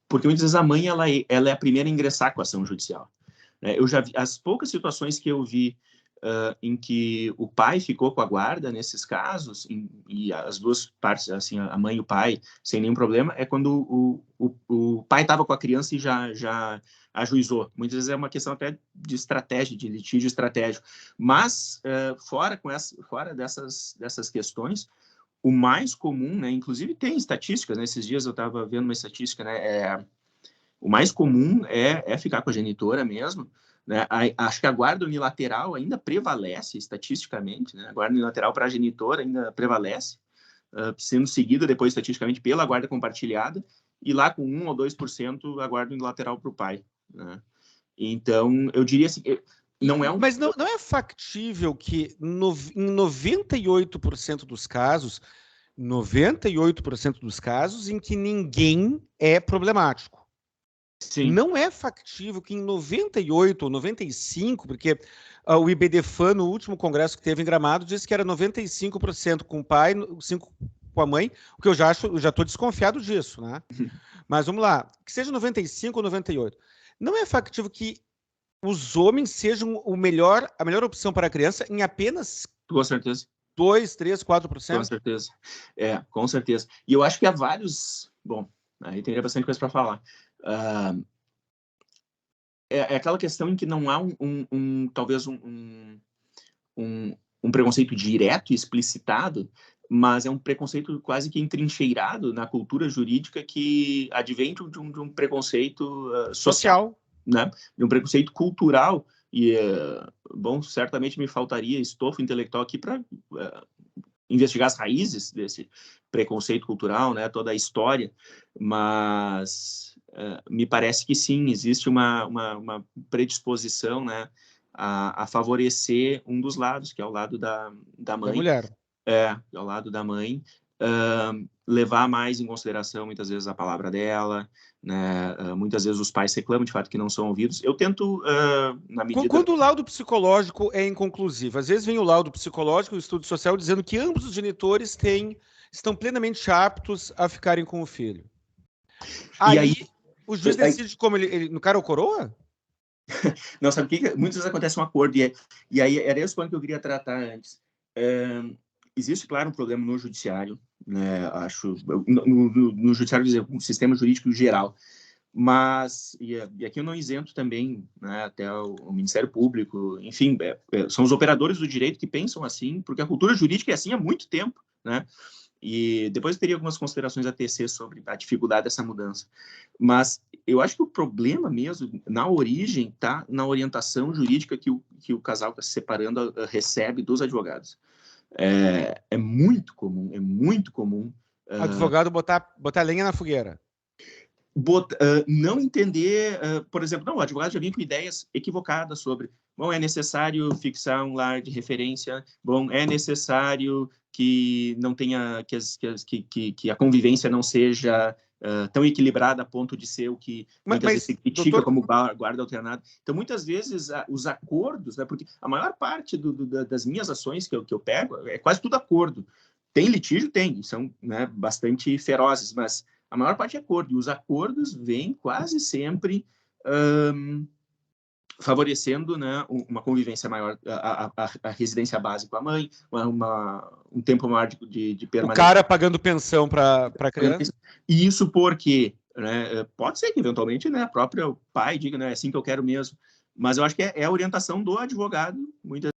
porque muitas vezes a mãe ela é a primeira a ingressar com a ação judicial. Eu já vi as poucas situações que eu vi em que o pai ficou com a guarda nesses casos, e as duas partes, assim, a mãe e o pai, sem nenhum problema, é quando o pai estava com a criança e já ajuizou. Muitas vezes é uma questão até de estratégia, de litígio estratégico. Mas, fora dessas questões, o mais comum, né, inclusive tem estatísticas, né, esses dias eu estava vendo uma estatística, né, o mais comum é ficar com a genitora mesmo, né? Acho que a guarda unilateral ainda prevalece estatisticamente, né? A guarda unilateral para a genitora ainda prevalece, sendo seguida depois estatisticamente pela guarda compartilhada, e lá com 1 ou 2% a guarda unilateral para o pai, né? Então, eu diria assim, não é um... Mas não é factível que em 98% dos casos, 98% dos casos em que ninguém é problemático. Sim. Não é factível que em 98 ou 95, porque o IBDFAN, no último congresso que teve em Gramado, disse que era 95% com o pai, 5% com a mãe, o que eu já estou desconfiado disso, né? Mas vamos lá, que seja 95 ou 98. Não é factível que os homens sejam a melhor opção para a criança em apenas... Com certeza. 2%, 3%, 4%? Com certeza. Com certeza. E eu acho que há vários... Bom, aí teria bastante coisa para falar. É aquela questão em que não há talvez um preconceito direto e explicitado, mas é um preconceito quase que entrincheirado na cultura jurídica que advém de um preconceito social, né? De um preconceito cultural. E, bom, certamente me faltaria estofo intelectual aqui para investigar as raízes desse preconceito cultural, né? Toda a história, mas me parece que sim, existe uma predisposição, né? A favorecer um dos lados, que é o lado da mãe. Da mulher. Ao lado da mãe, levar mais em consideração, muitas vezes, a palavra dela, né? Muitas vezes os pais reclamam, de fato, que não são ouvidos. Eu tento, na medida... Quando o laudo psicológico é inconclusivo, às vezes vem o laudo psicológico, o estudo social, dizendo que ambos os genitores estão plenamente aptos a ficarem com o filho. Aí o juiz decide como ele no cara ou coroa? Não, sabe o que? Muitas vezes acontece um acordo, e aí era esse ponto que eu queria tratar antes. Existe, claro, um problema no judiciário, né? Acho, no judiciário, no sistema jurídico geral, mas, e aqui eu não isento também, né, até o Ministério Público, enfim, são os operadores do direito que pensam assim, porque a cultura jurídica é assim há muito tempo, né? E depois eu teria algumas considerações a tecer sobre a dificuldade dessa mudança. Mas eu acho que o problema mesmo, na origem, está na orientação jurídica que o casal que está se separando recebe dos advogados. É muito comum, Advogado botar lenha na fogueira. Não entender, por exemplo, não, o advogado já vinha com ideias equivocadas sobre, bom, é necessário fixar um lar de referência, bom, é necessário que não tenha, que a convivência não seja tão equilibrada a ponto de ser o que muitas vezes se critica como guarda alternada. Então, muitas vezes, os acordos, né, porque a maior parte das minhas ações que eu pego, é quase tudo acordo. Tem litígio? Tem, são, né, bastante ferozes, mas a maior parte é acordo, e os acordos vêm quase sempre favorecendo, né, uma convivência maior, a residência base com a mãe, um tempo maior de permanência. O cara pagando pensão para a criança. E isso porque, né, pode ser que eventualmente, né, a própria pai diga, né, é assim que eu quero mesmo, mas eu acho que é a orientação do advogado, muitas